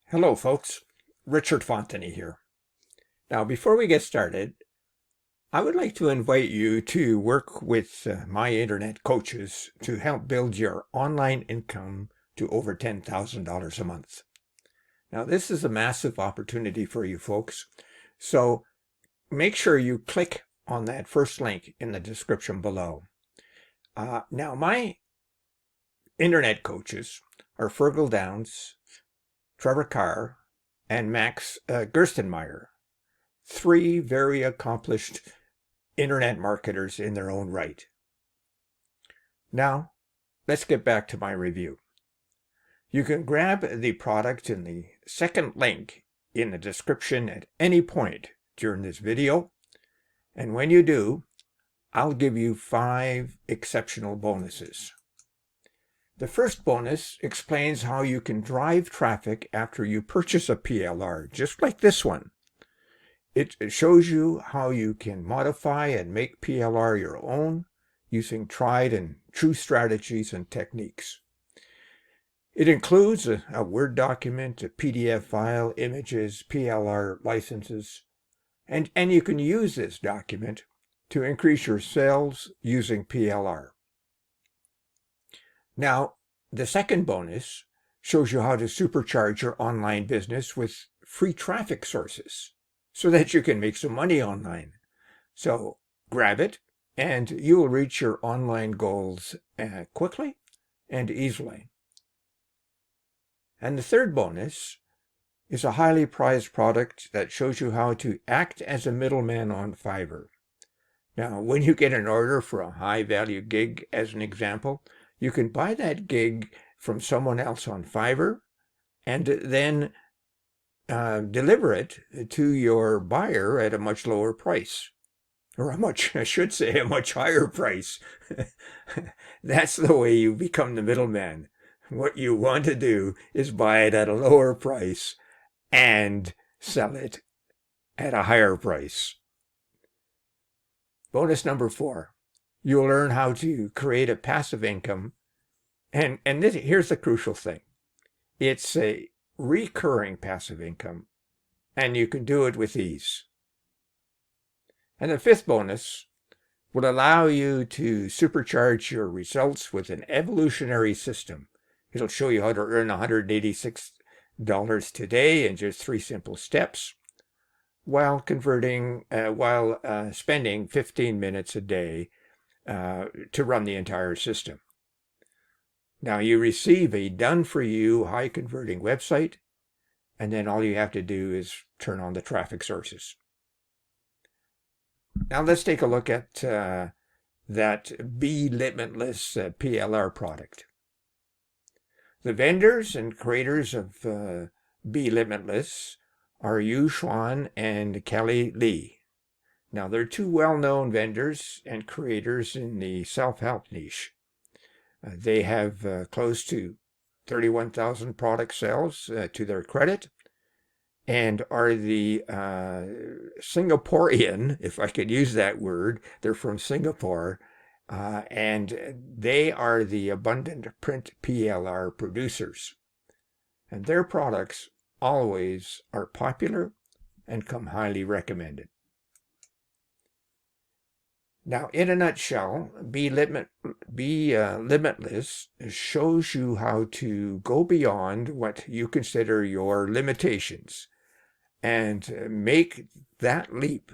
Hello folks, Richard Fontany here. Now before we get started, I would like to invite you to work with my internet coaches to help build your online income to over $10,000 a month. Now this is a massive opportunity for you folks, so make sure you click on that first link in the description below. Now my internet coaches are Fergal Downs, Trevor Carr, and Max Gerstenmaier, three very accomplished internet marketers in their own right. Now, let's get back to my review. You can grab the product in the second link in the description at any point during this video, and when you do, I'll give you 5 exceptional bonuses. The first bonus explains how you can drive traffic after you purchase a PLR, just like this one. It shows you how you can modify and make PLR your own using tried and true strategies and techniques. It includes a Word document, a PDF file, images, PLR licenses, and you can use this document to increase your sales using PLR. Now, the second bonus shows you how to supercharge your online business with free traffic sources so that you can make some money online. So grab it and you will reach your online goals quickly and easily. And the third bonus is a highly prized product that shows you how to act as a middleman on Fiverr. Now, when you get an order for a high-value gig, as an example, you can buy that gig from someone else on Fiverr and then deliver it to your buyer at a much lower price, or a much higher price. That's the way you become the middleman. What you want to do is buy it at a lower price and sell it at a higher price. Bonus number 4. You'll learn how to create a passive income. And here's the crucial thing. It's a recurring passive income, and you can do it with ease. And the fifth bonus will allow you to supercharge your results with an evolutionary system. It'll show you how to earn $186 today in just 3 simple steps, while spending 15 minutes a day to run the entire system. Now you receive a done-for-you high-converting website, and then all you have to do is turn on the traffic sources. Now let's take a look at that Be Limitless PLR product. The vendors and creators of Be Limitless are Yu Xuan and Kelly Lee. Now they're 2 well-known vendors and creators in the self-help niche. They have close to 31,000 product sales to their credit, and are the Singaporean, if I could use that word, they're from Singapore, and they are the abundant print PLR producers. And their products always are popular and come highly recommended. Now, in a nutshell, Be Limitless shows you how to go beyond what you consider your limitations and make that leap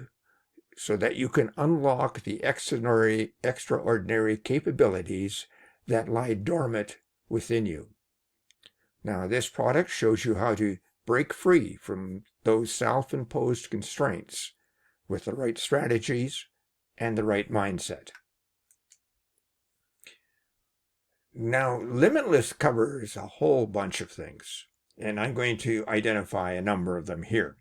so that you can unlock the extraordinary capabilities that lie dormant within you. Now, this product shows you how to break free from those self-imposed constraints with the right strategies and the right mindset. Now, Limitless covers a whole bunch of things, and I'm going to identify a number of them here.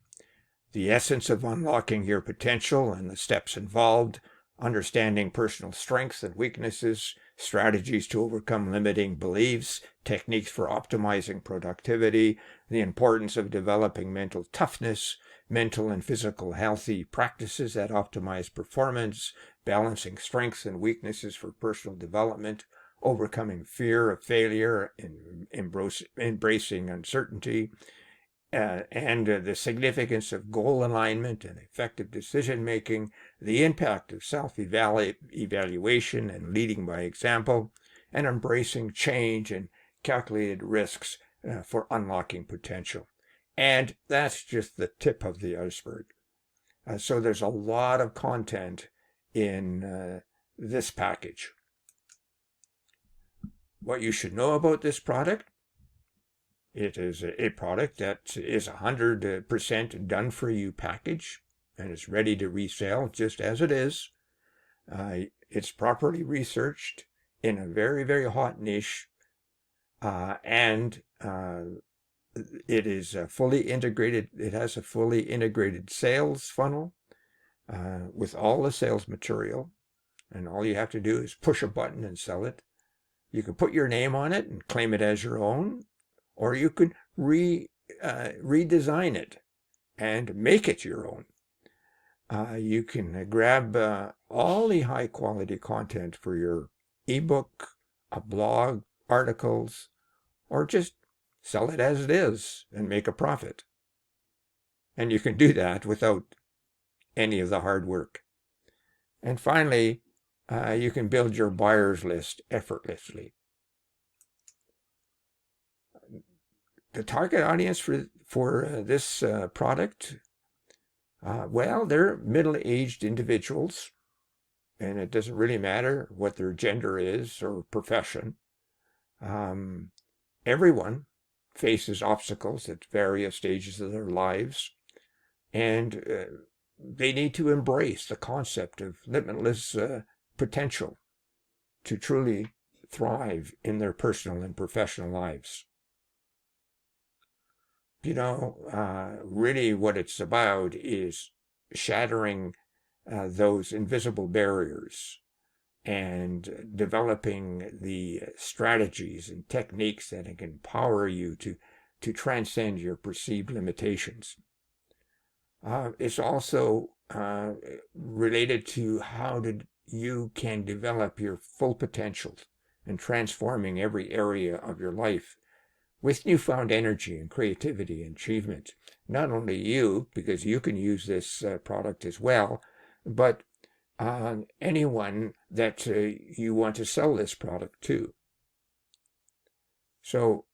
The essence of unlocking your potential and the steps involved, understanding personal strengths and weaknesses, strategies to overcome limiting beliefs, techniques for optimizing productivity, the importance of developing mental toughness, mental and physical healthy practices that optimize performance, balancing strengths and weaknesses for personal development, overcoming fear of failure and embracing uncertainty, the significance of goal alignment and effective decision making, the impact of self-evaluation and leading by example, and embracing change and calculated risks for unlocking potential. And that's just the tip of the iceberg. So there's a lot of content in this package. What you should know about this product: it is a product that is 100% done for you package and is ready to resell just as it is. It's properly researched in a very, very hot niche, and it is fully integrated. It has a fully integrated sales funnel with all the sales material, and all you have to do is push a button and sell it. You can put your name on it and claim it as your own, or you can redesign it and make it your own. You can grab all the high quality content for your ebook, a blog, articles, or just sell it as it is and make a profit. And you can do that without any of the hard work. And finally, you can build your buyers list effortlessly. The target audience for this product, well, they're middle-aged individuals, and it doesn't really matter what their gender is or profession. Everyone faces obstacles at various stages of their lives, and they need to embrace the concept of limitless potential to truly thrive in their personal and professional lives. You know, really what it's about is shattering those invisible barriers and developing the strategies and techniques that can empower you to transcend your perceived limitations. It's also related to how you can develop your full potential and transforming every area of your life with newfound energy and creativity and achievement. Not only you, because you can use this product as well, but anyone that you want to sell this product to. So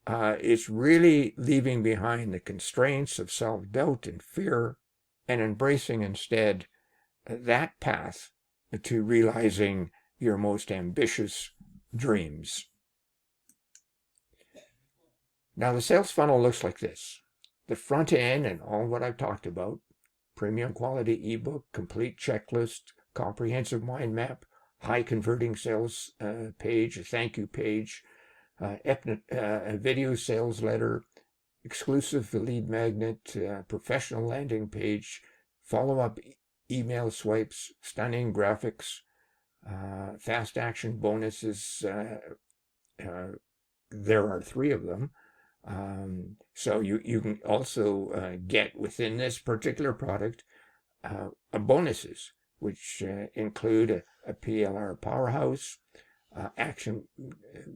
it's really leaving behind the constraints of self-doubt and fear and embracing instead that path to realizing your most ambitious dreams. Now, the sales funnel looks like this. The front end and all what I've talked about: premium quality ebook, complete checklist, comprehensive mind map, high converting sales page, a thank you page, a video sales letter, exclusive lead magnet, professional landing page, follow-up email swipes, stunning graphics, fast action bonuses. There are 3 of them. So you can also get within this particular product bonuses, which include a PLR powerhouse. Action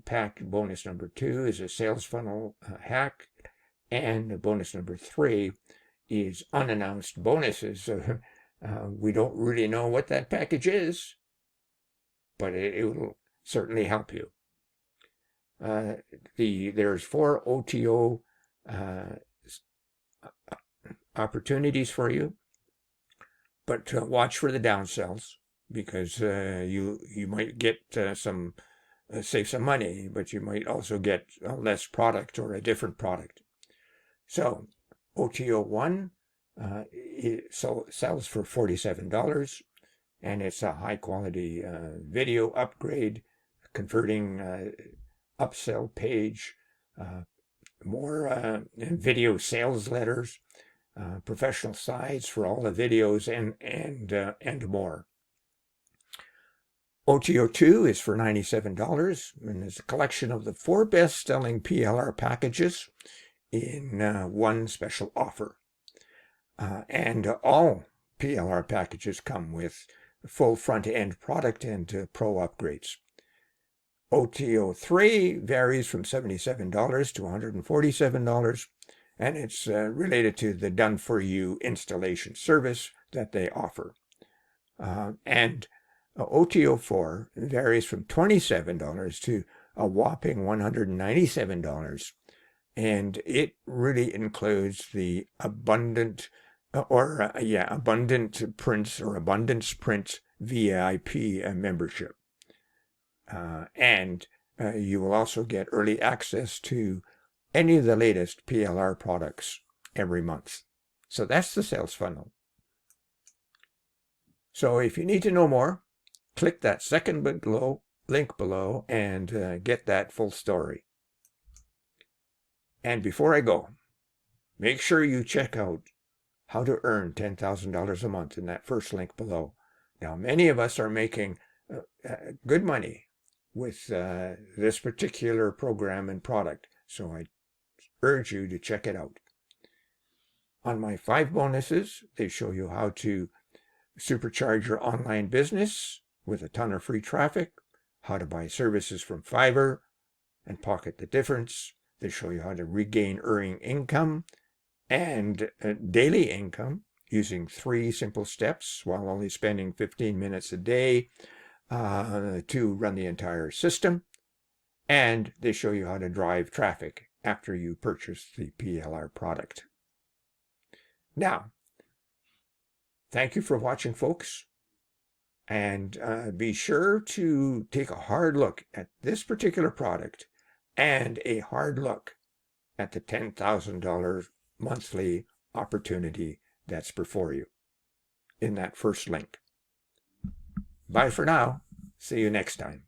pack bonus number 2 is a sales funnel hack, and bonus number 3 is unannounced bonuses. We don't really know what that package is, but it will certainly help you. There's 4 OTO opportunities for you, but watch for the downsells, because you might get save some money, but you might also get less product or a different product. So OTO 1 sells for $47, and it's a high quality video upgrade, converting upsell page, more video sales letters, professional sites for all the videos, and more. OTO 2 is for $97, and is a collection of the 4 best-selling PLR packages in one special offer. And all PLR packages come with full front-end product and pro upgrades. OTO 3 varies from $77 to $147, and it's related to the done-for-you installation service that they offer. And OTO4 varies from $27 to a whopping $197, and it really includes the abundant Prints or Abundance Prints VIP membership. And you will also get early access to any of the latest PLR products every month. So that's the sales funnel. So if you need to know more, click that second link below and get that full story. And before I go, make sure you check out how to earn $10,000 a month in that first link below. Now, many of us are making good money with this particular program and product, so I urge you to check it out. On my 5 bonuses, they show you how to supercharge your online business with a ton of free traffic, how to buy services from Fiverr and pocket the difference. They show you how to regain earning income and daily income using 3 simple steps while only spending 15 minutes a day to run the entire system. And they show you how to drive traffic after you purchase the PLR product. Now, thank you for watching, folks. And be sure to take a hard look at this particular product and a hard look at the $10,000 monthly opportunity that's before you in that first link. Bye for now. See you next time.